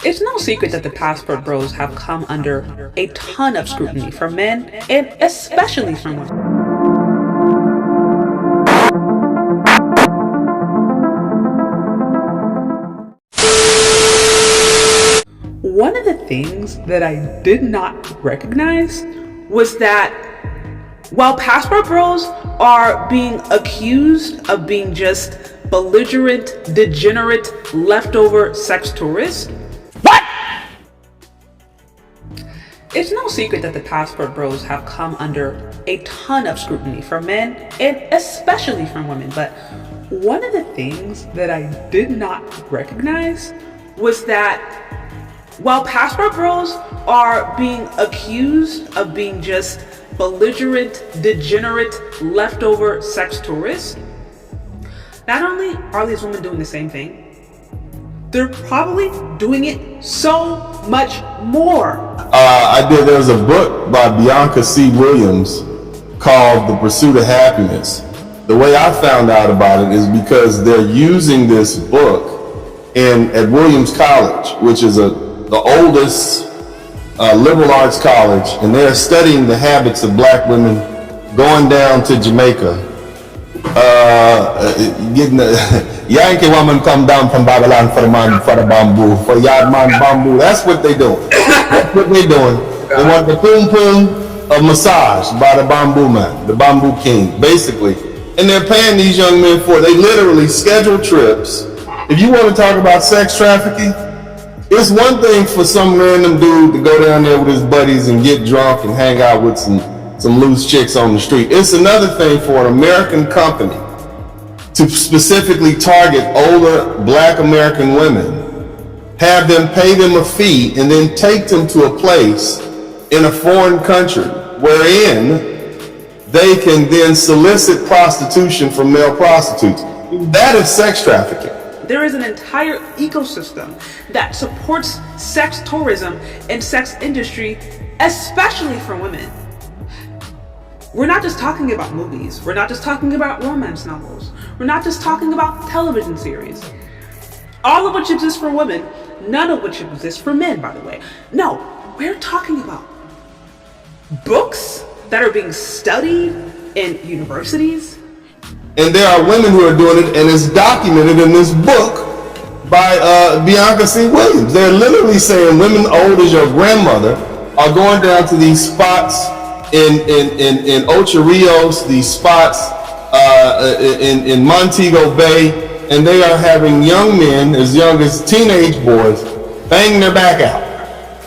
It's no secret that the passport bros have come under a ton of scrutiny from men and especially from women. One of the things that I did not recognize was that while passport bros are being accused of being just belligerent, degenerate, leftover sex tourists, it's no secret that the passport bros have come under a ton of scrutiny from men and especially from women. But one of the things that I did not recognize was that while passport bros are being accused of being just belligerent, degenerate, leftover sex tourists, not only are these women doing the same thing, they're probably doing it so much more. There was a book by Bianca C. Williams called The Pursuit of Happiness. The way I found out about it is because they're using this book at Williams College, which is the oldest liberal arts college, and they're studying the habits of black women going down to Jamaica. Getting the Yankee woman come down from Babylon for the bamboo, for yard man bamboo. That's what they do. That's what they're doing. They want the poom poom of massage by the bamboo man, the bamboo king, basically. And they're paying these young men for it. They literally schedule trips. If you want to talk about sex trafficking, it's one thing for some random dude to go down there with his buddies and get drunk and hang out with some loose chicks on the street. It's another thing for an American company to specifically target older black American women, have them pay them a fee, and then take them to a place in a foreign country wherein they can then solicit prostitution from male prostitutes. That is sex trafficking. There is an entire ecosystem that supports sex tourism and sex industry, especially for women. We're not just talking about movies. We're not just talking about romance novels. We're not just talking about television series. All of which exist for women, none of which exist for men, by the way. No, we're talking about books that are being studied in universities. And there are women who are doing it, and it's documented in this book by Bianca C. Williams. They're literally saying women old as your grandmother are going down to these spots in Ocho Rios, these spots in Montego Bay, and they are having young men as young as teenage boys banging their back out.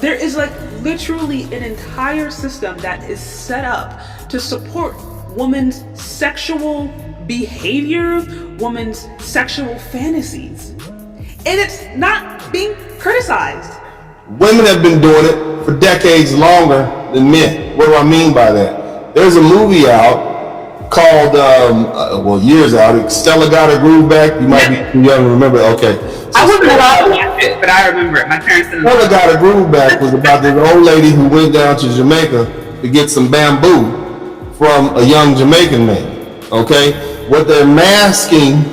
There is like literally an entire system that is set up to support women's sexual behavior, women's sexual fantasies. And it's not being criticized. Women have been doing it for decades longer than men. What do I mean by that? There's a movie out called, years out, Stella Got Her Groove Back. You might be too young to remember. Okay. So I wasn't allowed to watch it, but I remember it. My parents didn't. Stella Got Her Groove Back was about this old lady who went down to Jamaica to get some bamboo from a young Jamaican man. Okay? What they're masking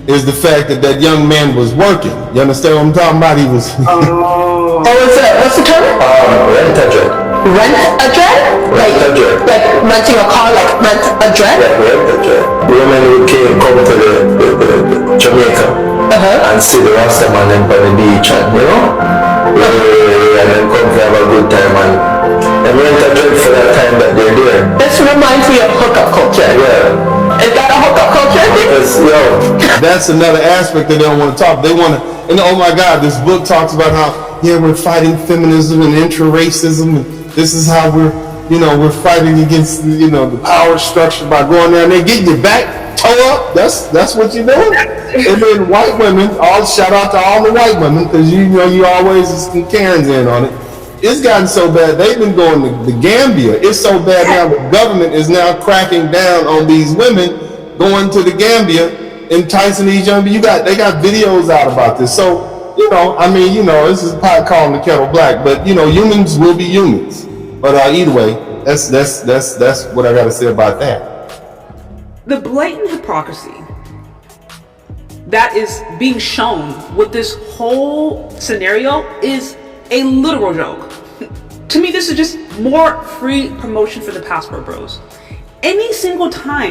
is the fact that that young man was working. You understand what I'm talking about? He was. Oh, what's the term? Rent a dread. Rent a dread? Rent a dread. Like renting a car, like rent a dread? Yeah, rent a dread. Women who come to the Jamaica and see the Rasta man on the beach, and and then come to have a good time and rent a dread for that time that they're there. This reminds me of hookup culture. Yeah. Is that a hookup culture thing? That's another aspect that they don't want to talk. They want to, and oh my God, this book talks about how, we're fighting feminism and intra-racism, and this is how we're fighting against, the power structure by going down there, getting your back toe up. That's what you're doing. And then white women, shout out to all the white women, because you always some Karens in on it. It's gotten so bad, they've been going to the Gambia. It's so bad now, the government is now cracking down on these women going to the Gambia, enticing these young people. They got videos out about this. So, this is probably calling the kettle black, but humans will be humans. But either way, that's what I got to say about that. The blatant hypocrisy that is being shown with this whole scenario is a literal joke. To me, this is just more free promotion for the passport bros. Anytime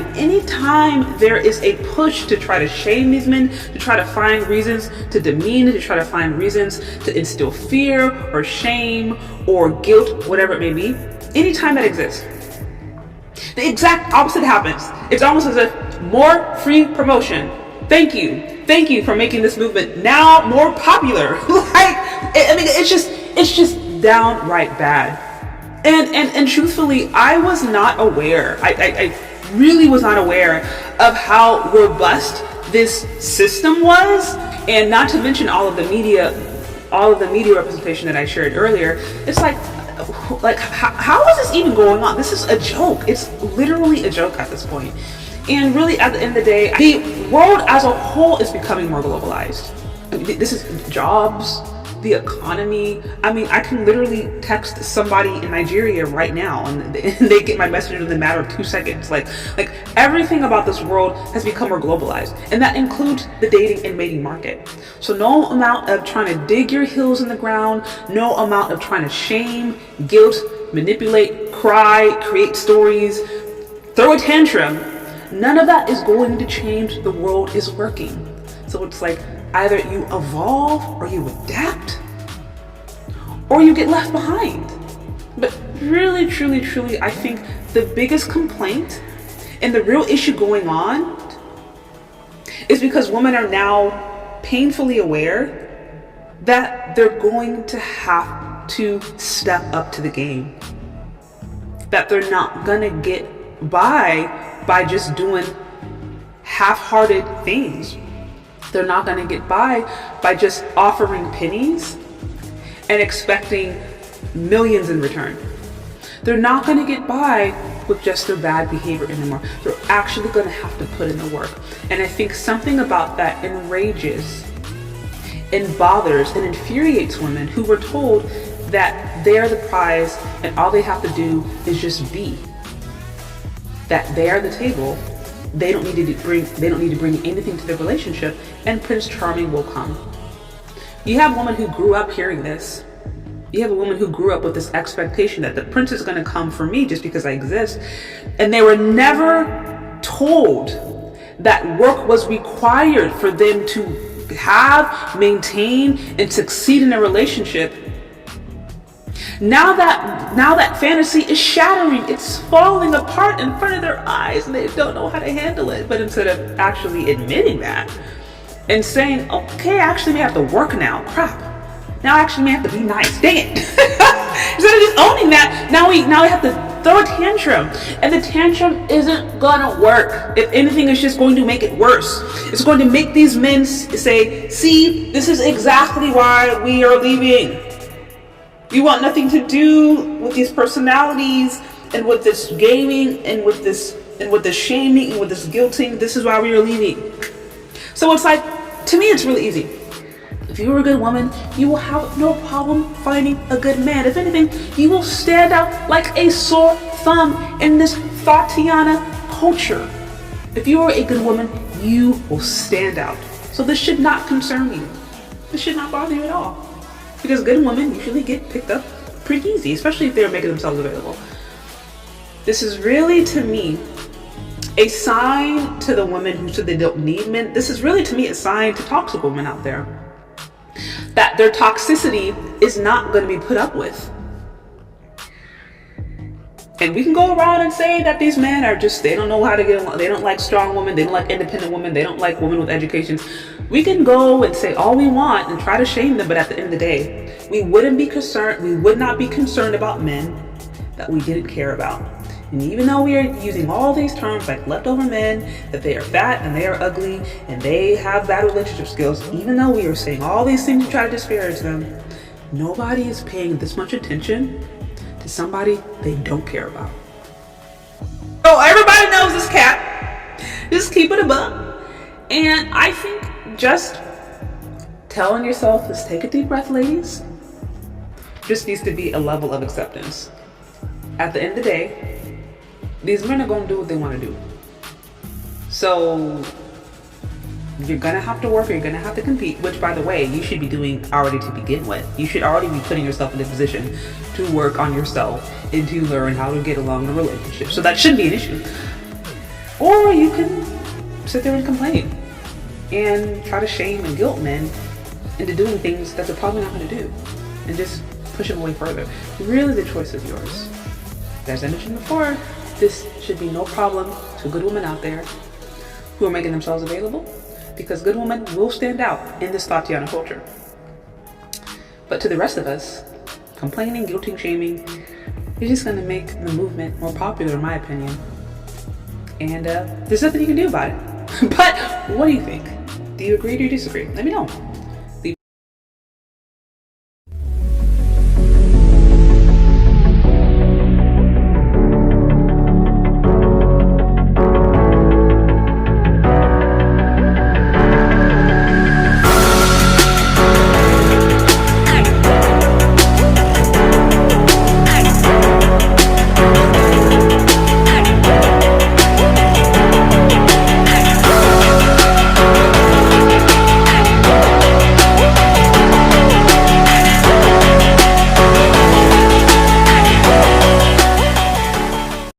there is a push to try to shame these men, to try to find reasons to demean, to try to find reasons to instill fear or shame or guilt, whatever it may be, anytime that exists, the exact opposite happens. It's almost as if more free promotion. Thank you for making this movement now more popular. It's just downright bad. And truthfully, I was not aware. I really was not aware of how robust this system was, and not to mention all of the media representation that I shared earlier. It's like how is this even going on? This is a joke. It's literally a joke at this point. And really, at the end of the day, the world as a whole is becoming more globalized. This is jobs, the economy. I mean, I can literally text somebody in Nigeria right now and they get my message in the matter of 2 seconds. Like everything about this world has become more globalized, and that includes the dating and mating market. So no amount of trying to dig your heels in the ground, no amount of trying to shame, guilt, manipulate, cry, create stories, throw a tantrum, none of that is going to change the world is working. So it's like either you evolve or you adapt or you get left behind. But really, truly, I think the biggest complaint and the real issue going on is because women are now painfully aware that they're going to have to step up to the game. That they're not gonna get by just doing half-hearted things. They're not going to get by just offering pennies and expecting millions in return. They're not going to get by with just their bad behavior anymore. They're actually going to have to put in the work. And I think something about that enrages and bothers and infuriates women who were told that they're the prize and all they have to do is just be. That they are the table. They don't need to bring anything to the relationship, and Prince Charming will come. You have a woman who grew up hearing this. You have a woman who grew up with this expectation that the prince is going to come for me just because I exist, and they were never told that work was required for them to have, maintain, and succeed in a relationship. Now that fantasy is shattering, it's falling apart in front of their eyes, and they don't know how to handle it. But instead of actually admitting that and saying, okay, I actually may have to work now. Crap. Now I actually may have to be nice. Dang it. Instead of just owning that, now we have to throw a tantrum. And the tantrum isn't gonna work. If anything, it's just going to make it worse. It's going to make these men say, see, this is exactly why we are leaving. We want nothing to do with these personalities and with this gaming and with this shaming and with this guilting. This is why we are leaving. So it's like, to me, it's really easy. If you are a good woman, you will have no problem finding a good man. If anything, you will stand out like a sore thumb in this Tatiana culture. If you are a good woman, you will stand out. So this should not concern you. This should not bother you at all. Because good women usually get picked up pretty easy, especially if they're making themselves available. This is really, to me, a sign to the women who said they don't need men. This is really, to me, a sign to toxic women out there. That their toxicity is not going to be put up with. And we can go around and say that these men are just, they don't know how to get along. They don't like strong women. They don't like independent women. They don't like women with educations. We can go and say all we want and try to shame them. But at the end of the day, we would not be concerned about men that we didn't care about. And even though we are using all these terms like leftover men, that they are fat and they are ugly and they have bad relationship skills, even though we are saying all these things to try to disparage them, nobody is paying this much attention to somebody they don't care about. So everybody knows this cat. Just keep it a buck. And I think just telling yourself, let's take a deep breath, ladies, just needs to be a level of acceptance. At the end of the day, these men are going to do what they want to do. So You're gonna have to work, or you're gonna have to compete, which, by the way, you should be doing already to begin with. You should already be putting yourself in a position to work on yourself and to learn how to get along in a relationship. So that shouldn't be an issue. Or you can sit there and complain and try to shame and guilt men into doing things that they're probably not gonna do, and just push them away further. Really, the choice is yours. As I mentioned before, this should be no problem to good women out there who are making themselves available, because good women will stand out in this Tatiana culture. But to the rest of us, complaining, guilting, shaming is just going to make the movement more popular, in my opinion. And there's nothing you can do about it. But what do you think? Do you agree or do you disagree? Let me know.